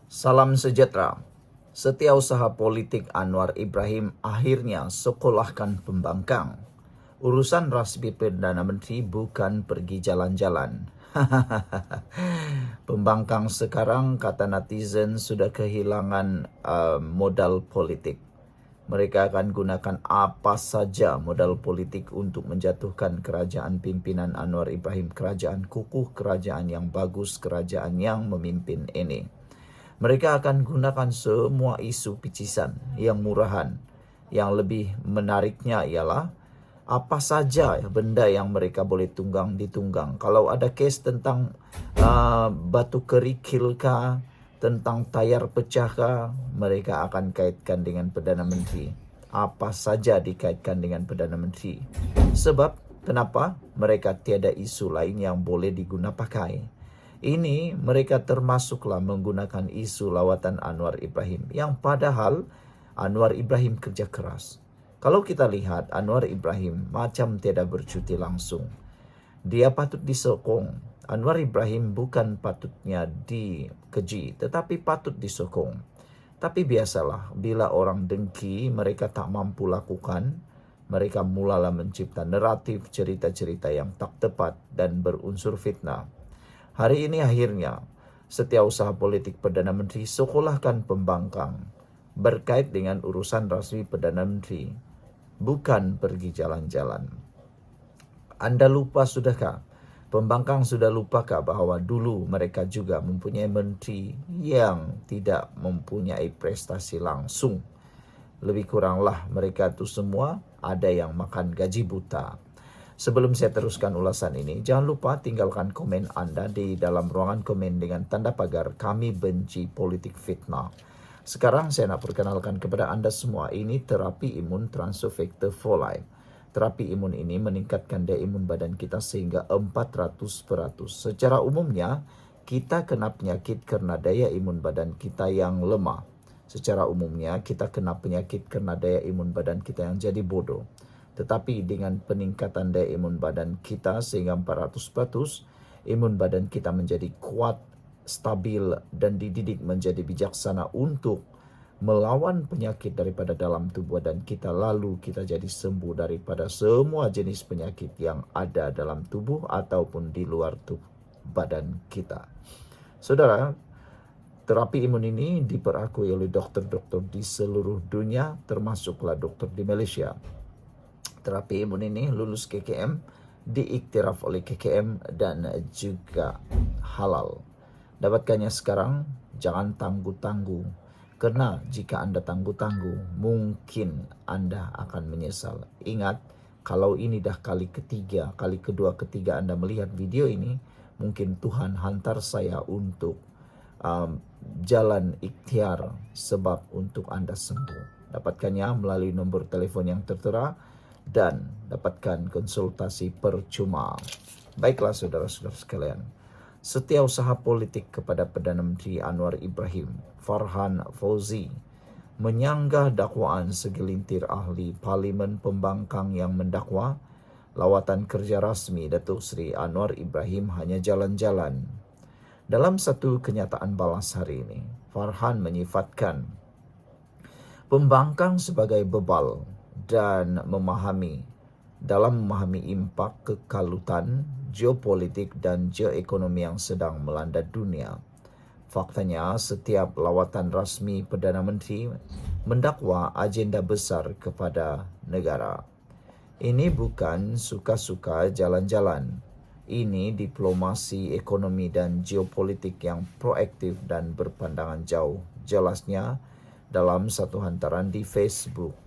Salam sejahtera. Setiausaha politik Anwar Ibrahim akhirnya sekolahkan pembangkang. Urusan rasmi Perdana Menteri bukan pergi jalan-jalan. Pembangkang sekarang, kata netizen, sudah kehilangan modal politik. Mereka akan gunakan apa saja modal politik untuk menjatuhkan kerajaan pimpinan Anwar Ibrahim, kerajaan kukuh, kerajaan yang bagus, kerajaan yang memimpin ini. Mereka akan gunakan semua isu picisan yang murahan. Yang lebih menariknya ialah apa saja benda yang mereka boleh ditunggang. Kalau ada kes tentang batu kerikil kah, tentang tayar pecah kah, mereka akan kaitkan dengan Perdana Menteri. Apa saja dikaitkan dengan Perdana Menteri. Sebab kenapa? Mereka tiada isu lain yang boleh diguna pakai. Ini mereka termasuklah menggunakan isu lawatan Anwar Ibrahim, yang padahal Anwar Ibrahim kerja keras. Kalau kita lihat, Anwar Ibrahim macam tiada bercuti langsung. Dia patut disokong. Anwar Ibrahim bukan patutnya dikeji, tetapi patut disokong. Tapi biasalah, bila orang dengki, mereka tak mampu lakukan, mereka mulalah mencipta naratif cerita-cerita yang tak tepat dan berunsur fitnah. Hari ini akhirnya, setiausaha politik Perdana Menteri sekolahkan pembangkang berkait dengan urusan rasmi Perdana Menteri, bukan pergi jalan-jalan. Anda lupa sudahkah? Pembangkang sudah lupakah bahawa dulu mereka juga mempunyai menteri yang tidak mempunyai prestasi langsung? Lebih kuranglah mereka itu semua ada yang makan gaji buta. Sebelum saya teruskan ulasan ini, jangan lupa tinggalkan komen Anda di dalam ruangan komen dengan tanda pagar "Kami benci politik fitnah". Sekarang saya nak perkenalkan kepada Anda semua, ini terapi imun transfer factor for life. Terapi imun ini meningkatkan daya imun badan kita sehingga 400%. Secara umumnya, kita kena penyakit kerana daya imun badan kita yang lemah. Secara umumnya, kita kena penyakit kerana daya imun badan kita yang jadi bodoh. Tetapi dengan peningkatan daya imun badan kita sehingga 400%, imun badan kita menjadi kuat, stabil dan dididik menjadi bijaksana untuk melawan penyakit daripada dalam tubuh badan kita. Lalu kita jadi sembuh daripada semua jenis penyakit yang ada dalam tubuh ataupun di luar tubuh badan kita. Saudara, terapi imun ini diperakui oleh doktor-doktor di seluruh dunia, termasuklah doktor di Malaysia. Terapi imun ini lulus KKM, diiktiraf oleh KKM dan juga halal. Dapatkannya sekarang, jangan tangguh-tangguh. Kerana jika Anda tangguh-tangguh, mungkin Anda akan menyesal. Ingat, kalau ini dah kali kedua, ketiga Anda melihat video ini, mungkin Tuhan hantar saya untuk jalan ikhtiar sebab untuk Anda sembuh. Dapatkannya melalui nombor telefon yang tertera dan dapatkan konsultasi percuma. Baiklah saudara-saudara sekalian, setiausaha politik kepada Perdana Menteri Anwar Ibrahim, Farhan Fauzi, menyanggah dakwaan segelintir ahli parlimen pembangkang yang mendakwa lawatan kerja rasmi Datuk Seri Anwar Ibrahim hanya jalan-jalan. Dalam satu kenyataan balas hari ini, Farhan menyifatkan pembangkang sebagai bebal dan memahami impak kekalutan geopolitik dan geoekonomi yang sedang melanda dunia. Faktanya, setiap lawatan rasmi Perdana Menteri mendakwa agenda besar kepada negara. Ini bukan suka-suka jalan-jalan. Ini diplomasi ekonomi dan geopolitik yang proaktif dan berpandangan jauh. Jelasnya dalam satu hantaran di Facebook.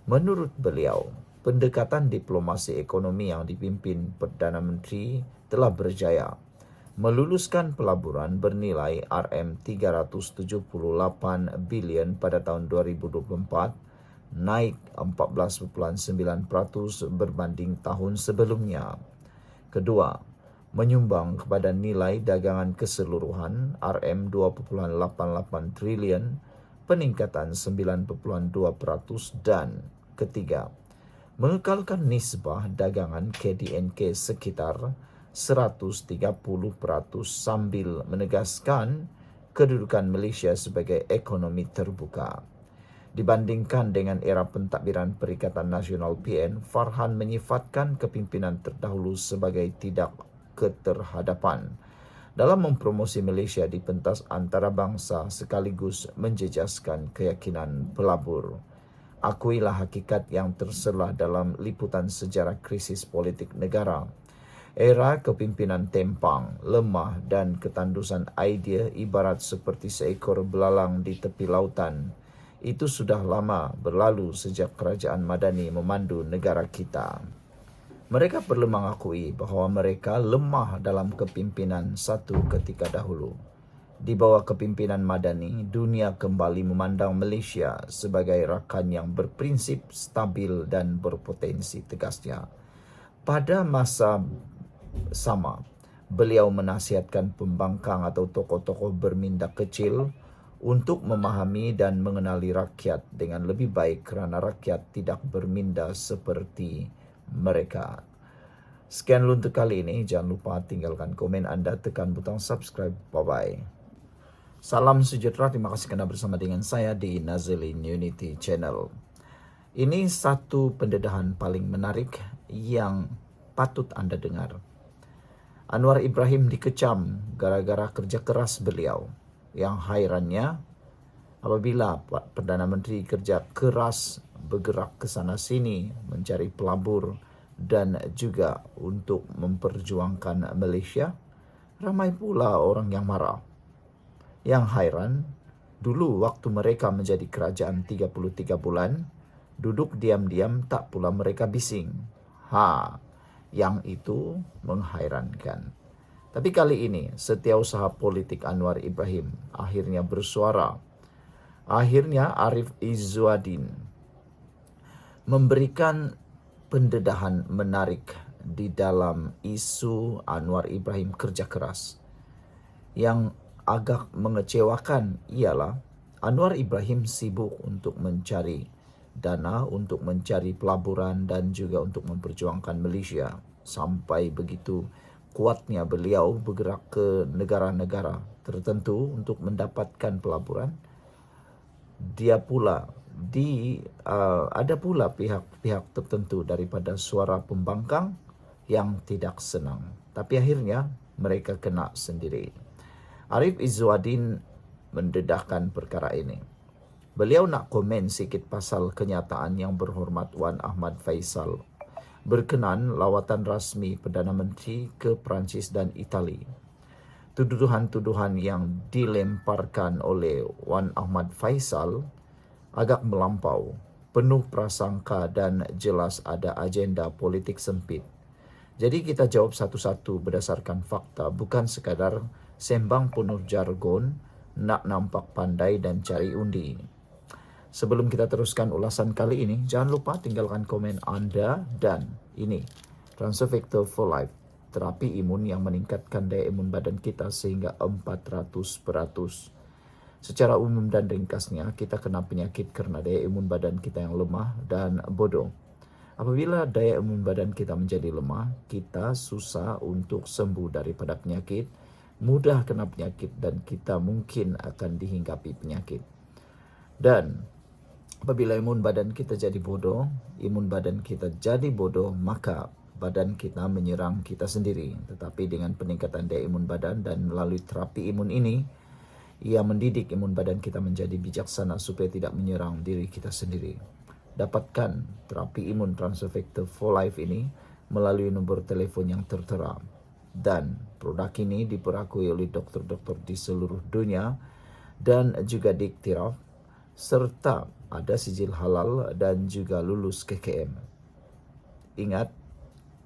Menurut beliau, pendekatan diplomasi ekonomi yang dipimpin Perdana Menteri telah berjaya meluluskan pelaburan bernilai RM378 bilion pada tahun 2024, naik 14.9% berbanding tahun sebelumnya. Kedua, menyumbang kepada nilai dagangan keseluruhan RM2.88 trilion, peningkatan 9.2%, dan ketiga, mengekalkan nisbah dagangan KDNK sekitar 130% sambil menegaskan kedudukan Malaysia sebagai ekonomi terbuka. Dibandingkan dengan era pentadbiran Perikatan Nasional PN, Farhan menyifatkan kepimpinan terdahulu sebagai tidak keterhadapan dalam mempromosi Malaysia di pentas antarabangsa sekaligus menjejaskan keyakinan pelabur. Akuilah hakikat yang terselah dalam liputan sejarah krisis politik negara. Era kepimpinan tempang, lemah dan ketandusan idea ibarat seperti seekor belalang di tepi lautan. Itu sudah lama berlalu sejak kerajaan Madani memandu negara kita. Mereka perlu mengakui bahawa mereka lemah dalam kepimpinan satu ketika dahulu. Di bawah kepimpinan Madani, dunia kembali memandang Malaysia sebagai rakan yang berprinsip, stabil dan berpotensi, tegasnya. Pada masa sama, beliau menasihatkan pembangkang atau tokoh-tokoh berminda kecil untuk memahami dan mengenali rakyat dengan lebih baik kerana rakyat tidak berminda seperti mereka. Sekian dulu untuk kali ini. Jangan lupa tinggalkan komen anda, tekan butang subscribe. Bye-bye. Salam sejahtera, terima kasih kerana bersama dengan saya di Nazilin Unity Channel. Ini satu pendedahan paling menarik yang patut anda dengar. Anwar Ibrahim dikecam gara-gara kerja keras beliau. Yang hairannya, apabila Perdana Menteri kerja keras bergerak ke sana sini mencari pelabur dan juga untuk memperjuangkan Malaysia, ramai pula orang yang marah. Yang hairan, dulu waktu mereka menjadi kerajaan 33 bulan, duduk diam-diam tak pula mereka bising. Yang itu menghairankan. Tapi kali ini, setiausaha politik Anwar Ibrahim akhirnya bersuara. Akhirnya Arif Izzuddin memberikan pendedahan menarik di dalam isu Anwar Ibrahim kerja keras. Yang agak mengecewakan ialah Anwar Ibrahim sibuk untuk mencari dana, untuk mencari pelaburan dan juga untuk memperjuangkan Malaysia. Sampai begitu kuatnya beliau bergerak ke negara-negara tertentu untuk mendapatkan pelaburan. Ada pula pihak-pihak tertentu daripada suara pembangkang yang tidak senang. Tapi akhirnya mereka kena sendiri. Arif Izzuddin mendedahkan perkara ini. Beliau nak komen sikit pasal kenyataan yang berhormat Wan Ahmad Faisal berkenan lawatan rasmi Perdana Menteri ke Perancis dan Itali. Tuduhan-tuduhan yang dilemparkan oleh Wan Ahmad Faisal agak melampau, penuh prasangka dan jelas ada agenda politik sempit. Jadi kita jawab satu-satu berdasarkan fakta, bukan sekadar sembang penuh jargon, nak nampak pandai dan cari undi. Sebelum kita teruskan ulasan kali ini, jangan lupa tinggalkan komen anda. Dan ini, Transfer Factor for Life, terapi imun yang meningkatkan daya imun badan kita sehingga 400%. Secara umum dan ringkasnya, kita kena penyakit kerana daya imun badan kita yang lemah dan bodoh. Apabila daya imun badan kita menjadi lemah, kita susah untuk sembuh daripada penyakit, mudah kena penyakit dan kita mungkin akan dihinggapi penyakit. Dan apabila imun badan kita jadi bodoh, maka badan kita menyerang kita sendiri. Tetapi dengan peningkatan daya imun badan dan melalui terapi imun ini, ia mendidik imun badan kita menjadi bijaksana supaya tidak menyerang diri kita sendiri. Dapatkan terapi imun Transfer Factor for Life ini melalui nombor telefon yang tertera. Dan produk ini diperakui oleh doktor-doktor di seluruh dunia dan juga diiktiraf serta ada sijil halal dan juga lulus KKM. Ingat,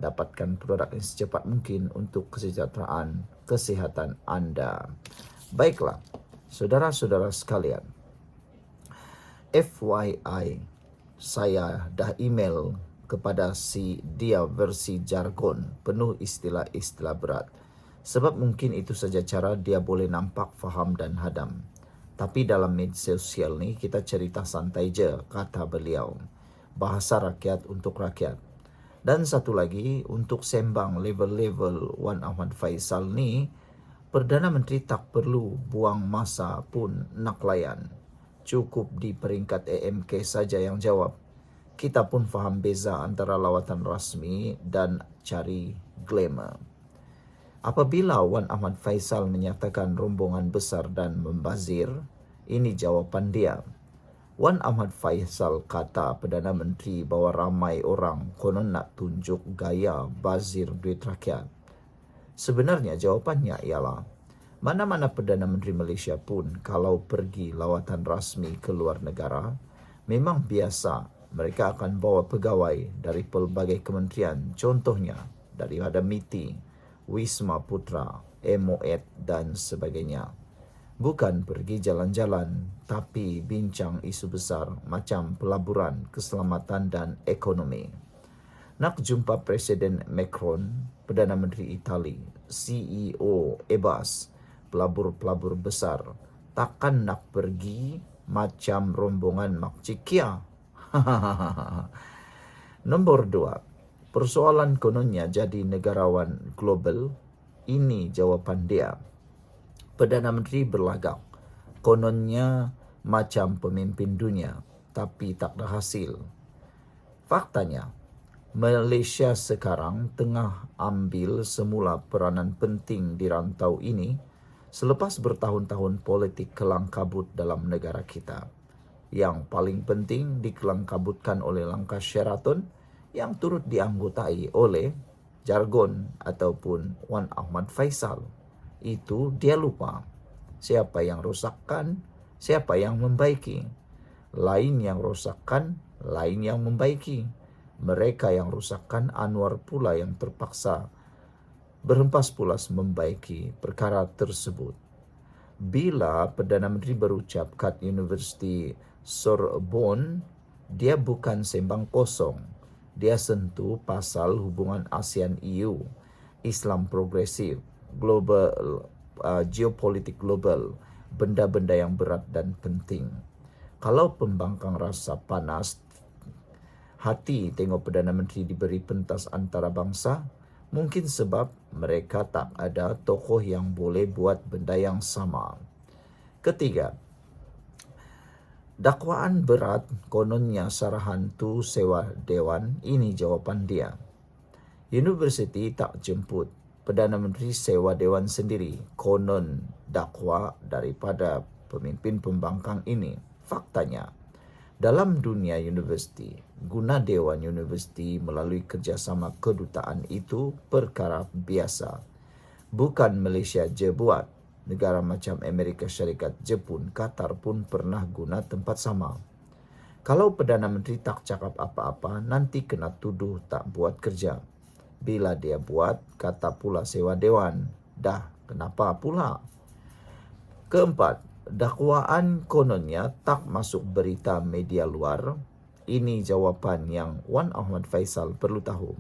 dapatkan produk ini secepat mungkin untuk kesejahteraan kesihatan anda. Baiklah, saudara-saudara sekalian, FYI, saya dah email kepada dia versi jargon, penuh istilah-istilah berat. Sebab mungkin itu saja cara dia boleh nampak, faham dan hadam. Tapi dalam media sosial ni, kita cerita santai je, kata beliau. Bahasa rakyat untuk rakyat. Dan satu lagi, untuk sembang level-level Wan Ahmad Faisal ni, Perdana Menteri tak perlu buang masa pun nak layan. Cukup di peringkat AMK saja yang jawab. Kita pun faham beza antara lawatan rasmi dan cari glamour. Apabila Wan Ahmad Faisal menyatakan rombongan besar dan membazir, ini jawapan dia. Wan Ahmad Faisal kata Perdana Menteri bahawa ramai orang konon nak tunjuk gaya bazir duit rakyat. Sebenarnya jawapannya ialah, mana-mana Perdana Menteri Malaysia pun kalau pergi lawatan rasmi ke luar negara, memang biasa mereka akan bawa pegawai dari pelbagai kementerian, contohnya daripada MITI, Wisma Putra, MOED dan sebagainya. Bukan pergi jalan-jalan, tapi bincang isu besar macam pelaburan, keselamatan dan ekonomi. Nak jumpa Presiden Macron, Perdana Menteri Itali, CEO Airbus, pelabur-pelabur besar, takkan nak pergi macam rombongan Mak Cik Kia. Nombor 2. Persoalan kononnya jadi negarawan global, ini jawapan dia. Perdana Menteri berlagak, kononnya macam pemimpin dunia, tapi tak ada hasil. Faktanya, Malaysia sekarang tengah ambil semula peranan penting di rantau ini selepas bertahun-tahun politik kelang kabut dalam negara kita. Yang paling penting dikelangkabutkan oleh langkah Sheraton yang turut dianggotai oleh jargon ataupun Wan Ahmad Faisal. Itu dia lupa. Siapa yang rosakkan, siapa yang membaiki. Lain yang rosakkan, lain yang membaiki. Mereka yang rosakkan, Anwar pula yang terpaksa berhempas pulas membaiki perkara tersebut. Bila Perdana Menteri berucap kat Universiti Sorbonne, dia bukan sembang kosong. Dia sentuh pasal hubungan ASEAN-EU, Islam progresif, global, geopolitik global, benda-benda yang berat dan penting. Kalau pembangkang rasa panas hati tengok Perdana Menteri diberi pentas antarabangsa, mungkin sebab mereka tak ada tokoh yang boleh buat benda yang sama. Ketiga, dakwaan berat kononnya sarahan tu sewa dewan, ini jawapan dia. Universiti tak jemput, Perdana Menteri sewa dewan sendiri, konon dakwa daripada pemimpin pembangkang ini. Faktanya, dalam dunia universiti, guna dewan universiti melalui kerjasama kedutaan itu perkara biasa. Bukan Malaysia je buat. Negara macam Amerika Syarikat, Jepun, Qatar pun pernah guna tempat sama. Kalau Perdana Menteri tak cakap apa-apa, nanti kena tuduh tak buat kerja. Bila dia buat, kata pula sewa dewan. Dah, kenapa pula? Keempat, dakwaan kononnya tak masuk berita media luar. Ini jawapan yang Wan Ahmad Faisal perlu tahu.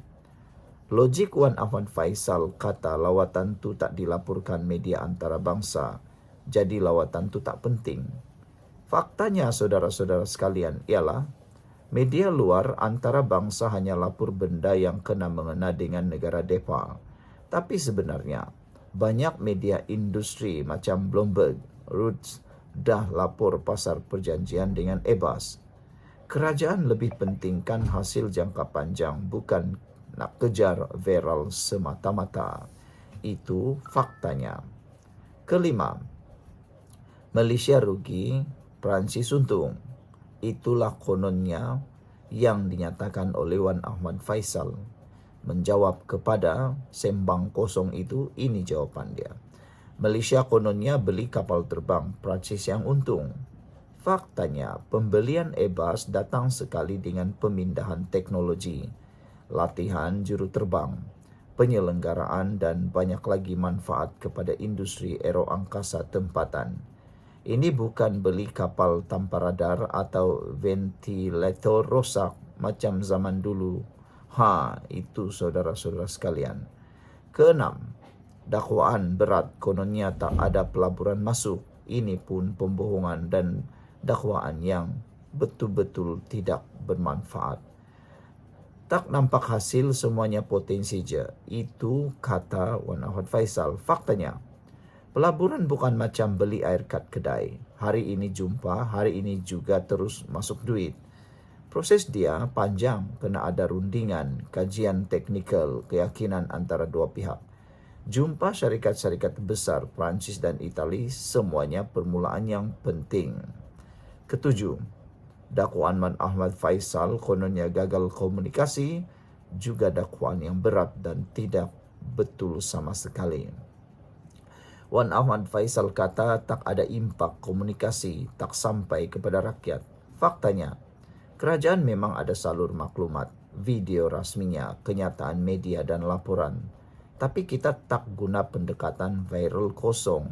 Logik Wan Ahmad Faisal kata lawatan tu tak dilaporkan media antarabangsa, jadi lawatan tu tak penting. Faktanya saudara-saudara sekalian ialah media luar antarabangsa hanya lapor benda yang kena mengena dengan negara depa. Tapi sebenarnya banyak media industri macam Bloomberg, Reuters dah lapor pasar perjanjian dengan Airbus. Kerajaan lebih pentingkan hasil jangka panjang, bukan nak kejar viral semata-mata. Itu faktanya. Kelima, Malaysia rugi, Perancis untung. Itulah kononnya yang dinyatakan oleh Wan Ahmad Faisal. Menjawab kepada sembang kosong itu, ini jawapan dia. Malaysia kononnya beli kapal terbang, Perancis yang untung. Faktanya, pembelian Airbus datang sekali dengan pemindahan teknologi, latihan juru terbang, penyelenggaraan dan banyak lagi manfaat kepada industri aeroangkasa tempatan. Ini bukan beli kapal tanpa radar atau ventilator rosak macam zaman dulu. Itu saudara-saudara sekalian. Keenam, dakwaan berat kononnya tak ada pelaburan masuk. Ini pun pembohongan dan dakwaan yang betul-betul tidak bermanfaat. Tak nampak hasil, semuanya potensi je. Itu kata Wan Ahmad Faisal. Faktanya, Pelaburan bukan macam beli air kat kedai. Hari ini jumpa, hari ini juga terus masuk duit. Proses dia panjang, kena ada rundingan, kajian teknikal, keyakinan antara dua pihak. Jumpa syarikat-syarikat besar Prancis dan Itali, semuanya permulaan yang penting. Ketujuh, dakwaan Ahmad Faisal kononnya gagal komunikasi, juga dakwaan yang berat dan tidak betul sama sekali. Wan Ahmad Faisal kata tak ada impak komunikasi, tak sampai kepada rakyat. Faktanya, kerajaan memang ada salur maklumat, video rasminya, kenyataan media dan laporan. Tapi kita tak guna pendekatan viral kosong.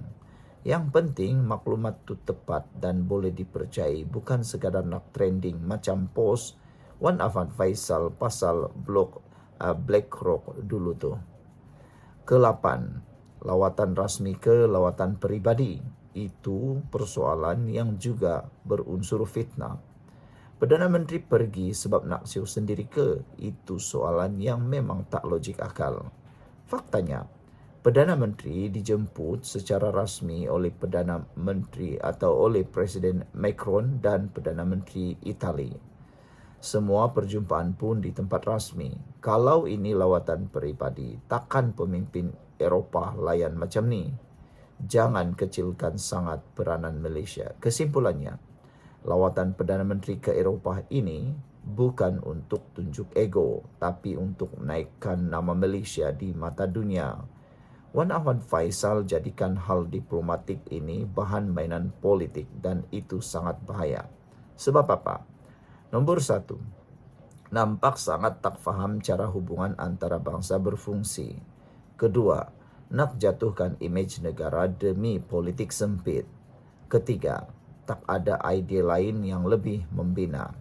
Yang penting maklumat itu tepat dan boleh dipercayai, bukan sekadar nak trending macam post Wan Ahmad Faisal pasal blog BlackRock dulu tu. Ke-8, lawatan rasmi ke lawatan peribadi. Itu persoalan yang juga berunsur fitnah. Perdana Menteri pergi sebab nak siu sendiri ke? Itu soalan yang memang tak logik akal. Faktanya, Perdana Menteri dijemput secara rasmi oleh Perdana Menteri atau oleh Presiden Macron dan Perdana Menteri Itali. Semua perjumpaan pun di tempat rasmi. Kalau ini lawatan peribadi, takkan pemimpin Eropah layan macam ni. Jangan kecilkan sangat peranan Malaysia. Kesimpulannya, lawatan Perdana Menteri ke Eropah ini bukan untuk tunjuk ego, tapi untuk menaikkan nama Malaysia di mata dunia. Wan Ahmad Faisal jadikan hal diplomatik ini bahan mainan politik dan itu sangat bahaya. Sebab apa? Nombor 1, nampak sangat tak faham cara hubungan antara bangsa berfungsi. Kedua, nak jatuhkan imej negara demi politik sempit. Ketiga, tak ada idea lain yang lebih membina.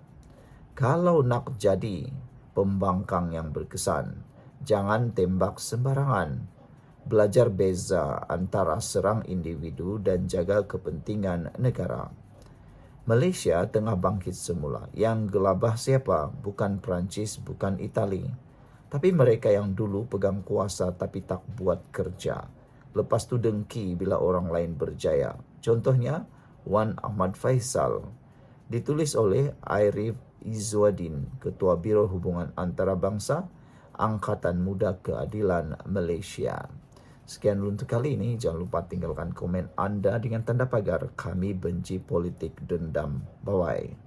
Kalau nak jadi pembangkang yang berkesan, jangan tembak sembarangan. Belajar beza antara serang individu dan jaga kepentingan negara. Malaysia tengah bangkit semula. Yang gelabah siapa? Bukan Perancis, bukan Itali. Tapi mereka yang dulu pegang kuasa tapi tak buat kerja. Lepas tu dengki bila orang lain berjaya. Contohnya, Wan Ahmad Faisal. Ditulis oleh Arif Izzuddin, Ketua Biro Hubungan Antarabangsa, Angkatan Muda Keadilan Malaysia. Sekian dulu untuk kali ini. Jangan lupa tinggalkan komen anda dengan tanda pagar. Kami benci politik dendam. Bye-bye.